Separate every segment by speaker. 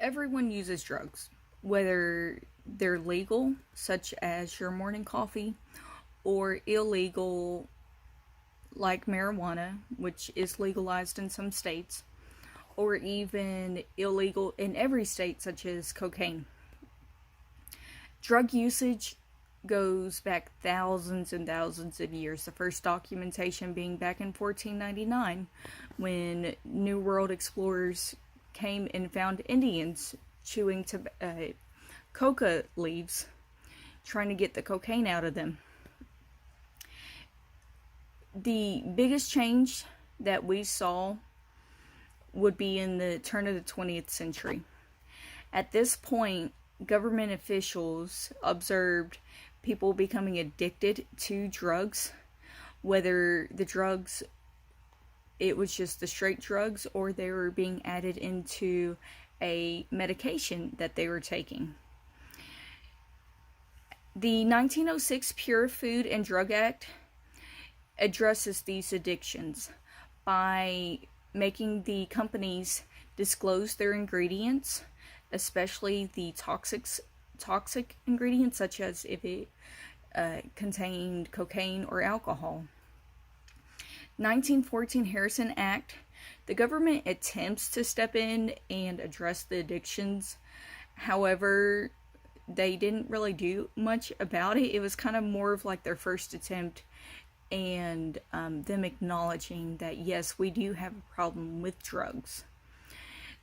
Speaker 1: Everyone uses drugs, whether they're legal, such as your morning coffee, or illegal, like marijuana, which is legalized in some states, or even illegal in every state, such as cocaine. Drug usage goes back thousands and thousands of years, the first documentation being back in 1499 when New World explorers came and found Indians chewing coca leaves, trying to get the cocaine out of them. The biggest change that we saw would be in the turn of the 20th century. At this point, government officials observed people becoming addicted to drugs, whether the drugs, it was just the straight drugs, or they were being added into a medication that they were taking. The 1906 Pure Food and Drug Act addresses these addictions by making the companies disclose their ingredients, especially the toxic ingredients, such as if it contained cocaine or alcohol. 1914 Harrison Act. The government attempts to step in and address the addictions. However, they didn't really do much about it. It was kind of more of like their first attempt, and them acknowledging that yes, we do have a problem with drugs.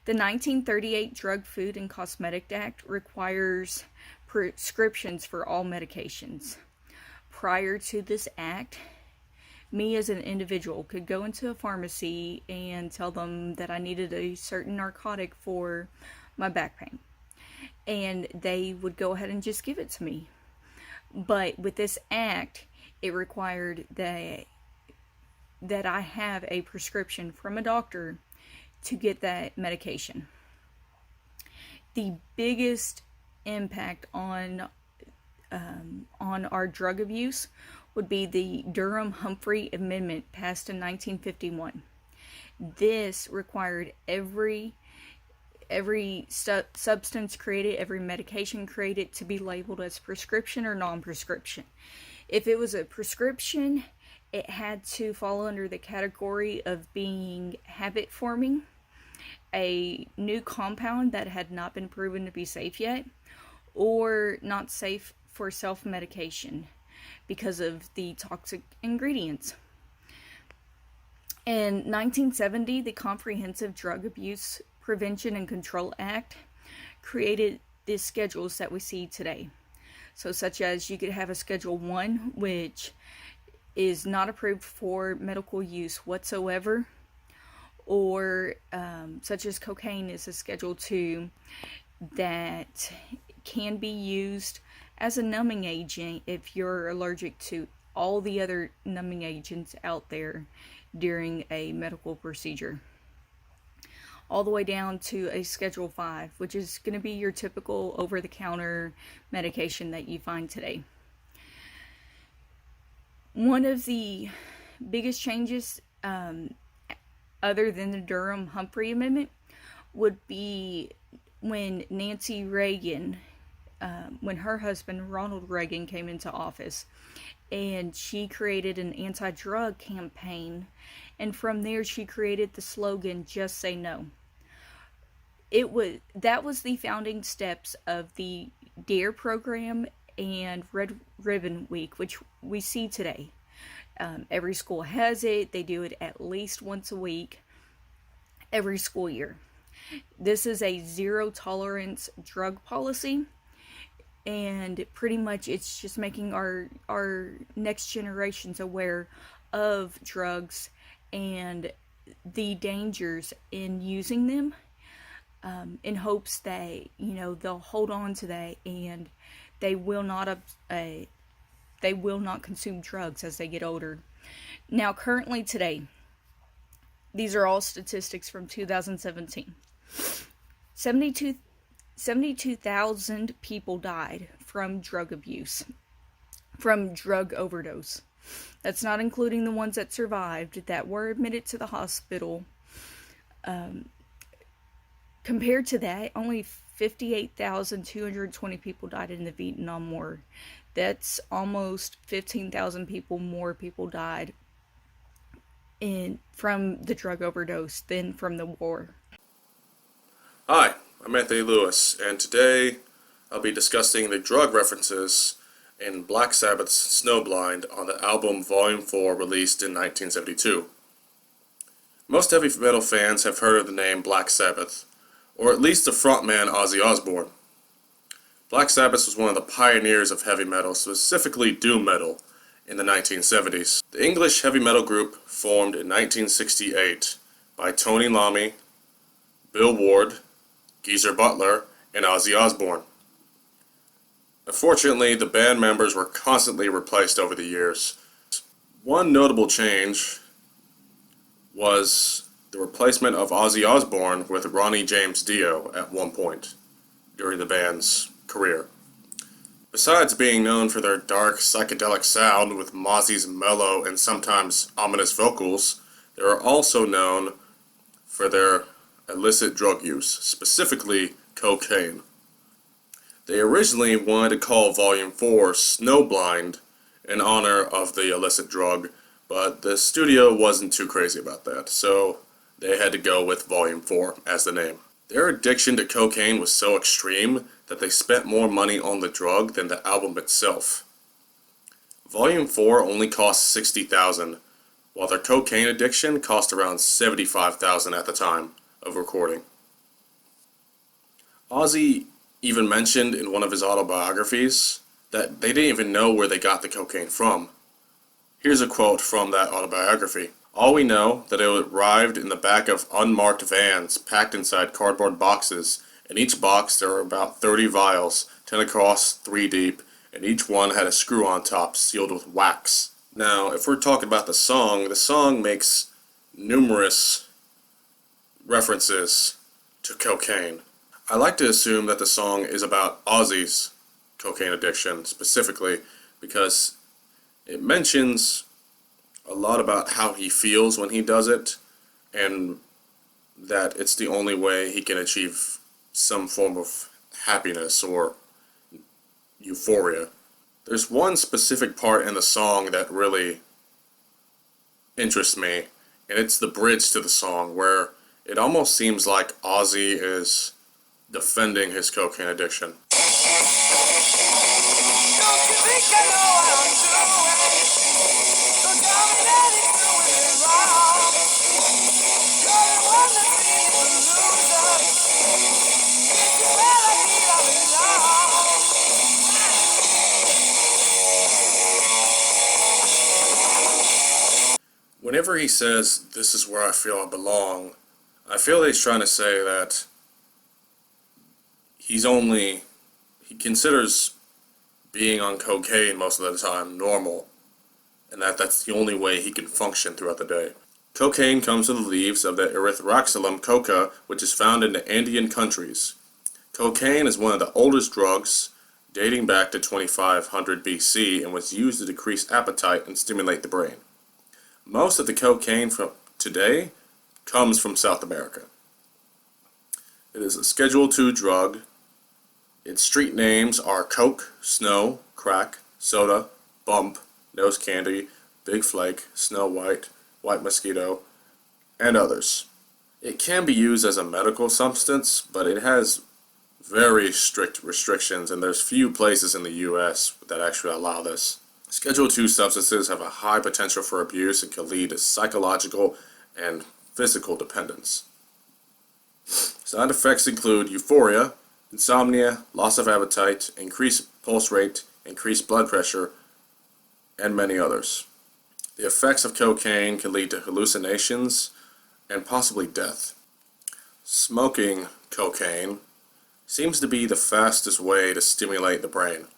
Speaker 1: The 1938 Drug, Food, and Cosmetic Act requires prescriptions for all medications. Prior to this act, me as an individual could go into a pharmacy and tell them that I needed a certain narcotic for my back pain, and they would go ahead and just give it to me. But with this act, it required that I have a prescription from a doctor to get that medication. The biggest impact on our drug abuse would be the Durham-Humphrey Amendment passed in 1951. This required every substance created, every medication created, to be labeled as prescription or non-prescription. If it was a prescription, it had to fall under the category of being habit forming, a new compound that had not been proven to be safe yet, or not safe for self-medication because of the toxic ingredients. In 1970, the Comprehensive Drug Abuse Prevention and Control Act created the schedules that we see today. So such as you could have a Schedule 1, which is not approved for medical use whatsoever, or such as cocaine is a Schedule 2 that can be used as a numbing agent if you're allergic to all the other numbing agents out there during a medical procedure. All the way down to a Schedule 5, which is going to be your typical over-the-counter medication that you find today. One of the biggest changes, other than the Durham-Humphrey Amendment, would be when Nancy Reagan, when her husband Ronald Reagan came into office, and she created an anti-drug campaign, and from there she created the slogan, "Just Say No." That was the founding steps of the DARE program and Red Ribbon Week, which we see today. Every school has it. They do it at least once a week, every school year. This is a zero tolerance drug policy, and pretty much it's just making our next generations aware of drugs and the dangers in using them, in hopes that they'll hold on to that and they will not consume drugs as they get older. Now, currently today, these are all statistics from 2017. 72,000 people died from drug abuse, from drug overdose. That's not including the ones that survived, that were admitted to the hospital. Compared to that, only 58,220 people died in the Vietnam War. That's almost 15,000 people died from the drug overdose than from the war.
Speaker 2: Hi, I'm Anthony Lewis, and today I'll be discussing the drug references in Black Sabbath's Snowblind on the album Volume 4 released in 1972. Most heavy metal fans have heard of the name Black Sabbath, or at least the frontman Ozzy Osbourne. Black Sabbath was one of the pioneers of heavy metal, specifically doom metal, in the 1970s. The English heavy metal group formed in 1968 by Tony Iommi, Bill Ward, Geezer Butler, and Ozzy Osbourne. Unfortunately, the band members were constantly replaced over the years. One notable change was the replacement of Ozzy Osbourne with Ronnie James Dio at one point during the band's career. Besides being known for their dark, psychedelic sound with Mozzy's mellow and sometimes ominous vocals, they are also known for their illicit drug use, specifically cocaine. They originally wanted to call Volume 4 Snowblind in honor of the illicit drug, but the studio wasn't too crazy about that, so they had to go with Volume 4 as the name. Their addiction to cocaine was so extreme that they spent more money on the drug than the album itself. Volume 4 only cost $60,000, while their cocaine addiction cost around $75,000 at the time of recording. Ozzy even mentioned in one of his autobiographies that they didn't even know where they got the cocaine from. Here's a quote from that autobiography. "All we know that it arrived in the back of unmarked vans packed inside cardboard boxes. In each box there were about 30 vials, 10 across, 3 deep, and each one had a screw on top sealed with wax." Now, if we're talking about the song makes numerous references to cocaine. I like to assume that the song is about Ozzy's cocaine addiction specifically because it mentions a lot about how he feels when he does it and that it's the only way he can achieve some form of happiness or euphoria. There's one specific part in the song that really interests me, and it's the bridge to the song where it almost seems like Ozzy is defending his cocaine addiction. Whenever he says, "This is where I feel I belong," I feel that he's trying to say that he considers being on cocaine most of the time normal, and that's the only way he can function throughout the day. Cocaine comes from the leaves of the Erythroxylum coca, which is found in the Andean countries. Cocaine is one of the oldest drugs, dating back to 2500 BC, and was used to decrease appetite and stimulate the brain. Most of the cocaine from today comes from South America. It is a Schedule II drug. Its street names are Coke, Snow, Crack, Soda, Bump, Nose Candy, Big Flake, Snow White, White Mosquito, and others. It can be used as a medical substance, but it has very strict restrictions, and there's few places in the U.S. that actually allow this. Schedule II substances have a high potential for abuse and can lead to psychological and physical dependence. Side effects include euphoria, insomnia, loss of appetite, increased pulse rate, increased blood pressure, and many others. The effects of cocaine can lead to hallucinations and possibly death. Smoking cocaine seems to be the fastest way to stimulate the brain,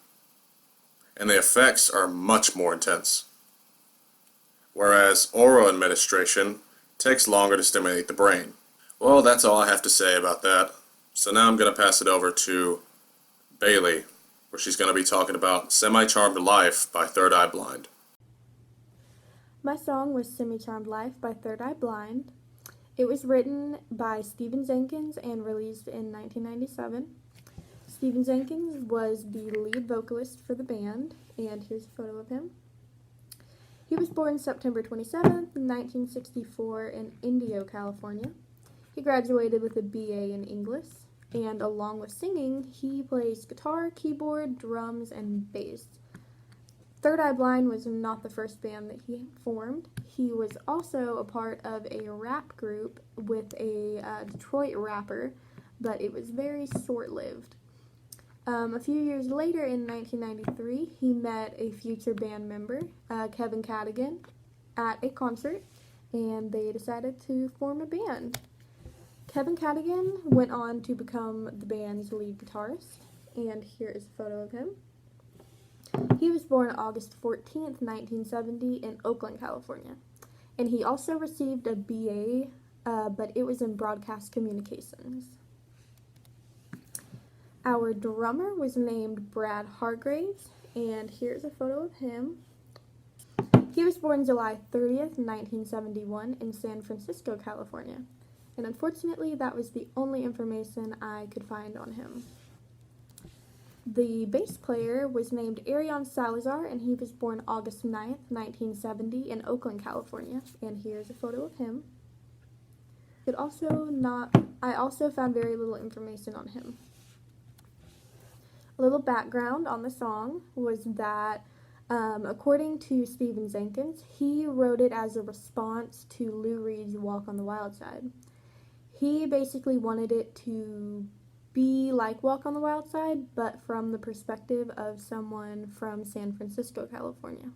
Speaker 2: and the effects are much more intense. Whereas oral administration takes longer to stimulate the brain. Well, that's all I have to say about that. So now I'm going to pass it over to Bayley, where she's going to be talking about Semi-Charmed Life by Third Eye Blind.
Speaker 3: My song was Semi-Charmed Life by Third Eye Blind. It was written by Stephen Jenkins and released in 1997. Stephen Jenkins was the lead vocalist for the band, and here's a photo of him. He was born September 27th, 1964 in Indio, California. He graduated with a BA in English, and along with singing, he plays guitar, keyboard, drums, and bass. Third Eye Blind was not the first band that he formed. He was also a part of a rap group with a Detroit rapper, but it was very short-lived. A few years later, in 1993, he met a future band member, Kevin Cadigan, at a concert, and they decided to form a band. Kevin Cadigan went on to become the band's lead guitarist, and here is a photo of him. He was born August 14th, 1970 in Oakland, California, and he also received a BA, but it was in broadcast communications. Our drummer was named Brad Hargraves, and here's a photo of him. He was born July 30th, 1971 in San Francisco, California, and unfortunately that was the only information I could find on him. The bass player was named Arion Salazar, and he was born August 9th, 1970 in Oakland, California, and here's a photo of him. I also found very little information on him. A little background on the song was that, according to Stephen Jenkins, he wrote it as a response to Lou Reed's Walk on the Wild Side. He basically wanted it to be like Walk on the Wild Side, but from the perspective of someone from San Francisco, California.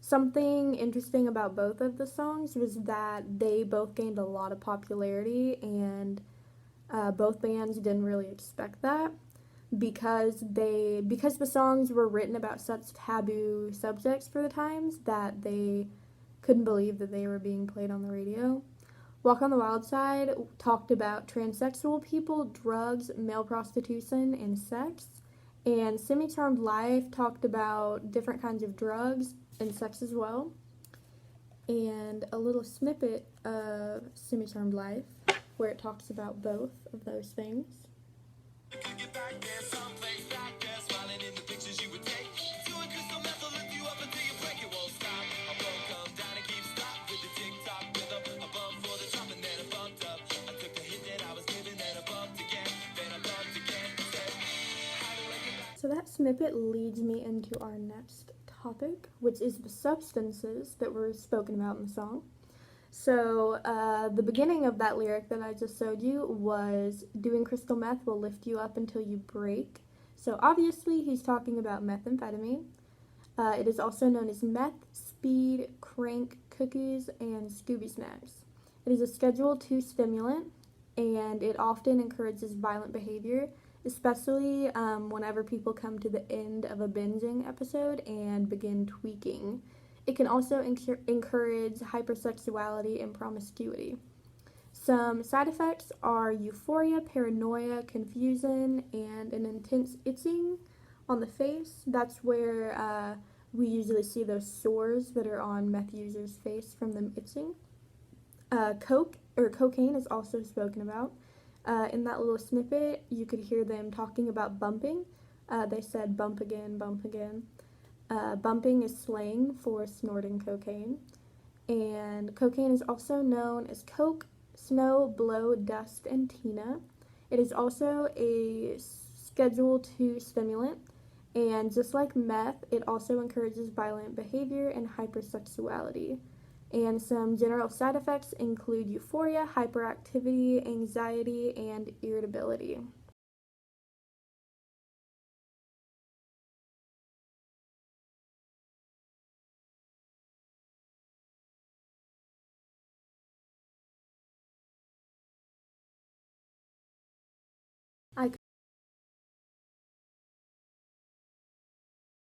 Speaker 3: Something interesting about both of the songs was that they both gained a lot of popularity, and both bands didn't really expect that. Because the songs were written about such taboo subjects for the times that they couldn't believe that they were being played on the radio. Walk on the Wild Side talked about transsexual people, drugs, male prostitution, and sex. And Semi-Charmed Life talked about different kinds of drugs and sex as well. And a little snippet of Semi-Charmed Life where it talks about both of those things. So that snippet leads me into our next topic, which is the substances that were spoken about in the song. So the beginning of that lyric that I just showed you was, doing crystal meth will lift you up until you break. So obviously he's talking about methamphetamine. It is also known as meth, speed, crank, cookies, and Scooby snacks. It is a Schedule II stimulant, and it often encourages violent behavior, especially whenever people come to the end of a binging episode and begin tweaking. It can also encourage hypersexuality and promiscuity. Some side effects are euphoria, paranoia, confusion, and an intense itching on the face. That's where we usually see those sores that are on meth users' face from them itching. Cocaine is also spoken about. In that little snippet, you could hear them talking about bumping. They said bump again, bump again. Bumping is slang for snorting cocaine. And cocaine is also known as coke, snow, blow, dust, and tina. It is also a Schedule II stimulant. And just like meth, it also encourages violent behavior and hypersexuality. And some general side effects include euphoria, hyperactivity, anxiety, and irritability.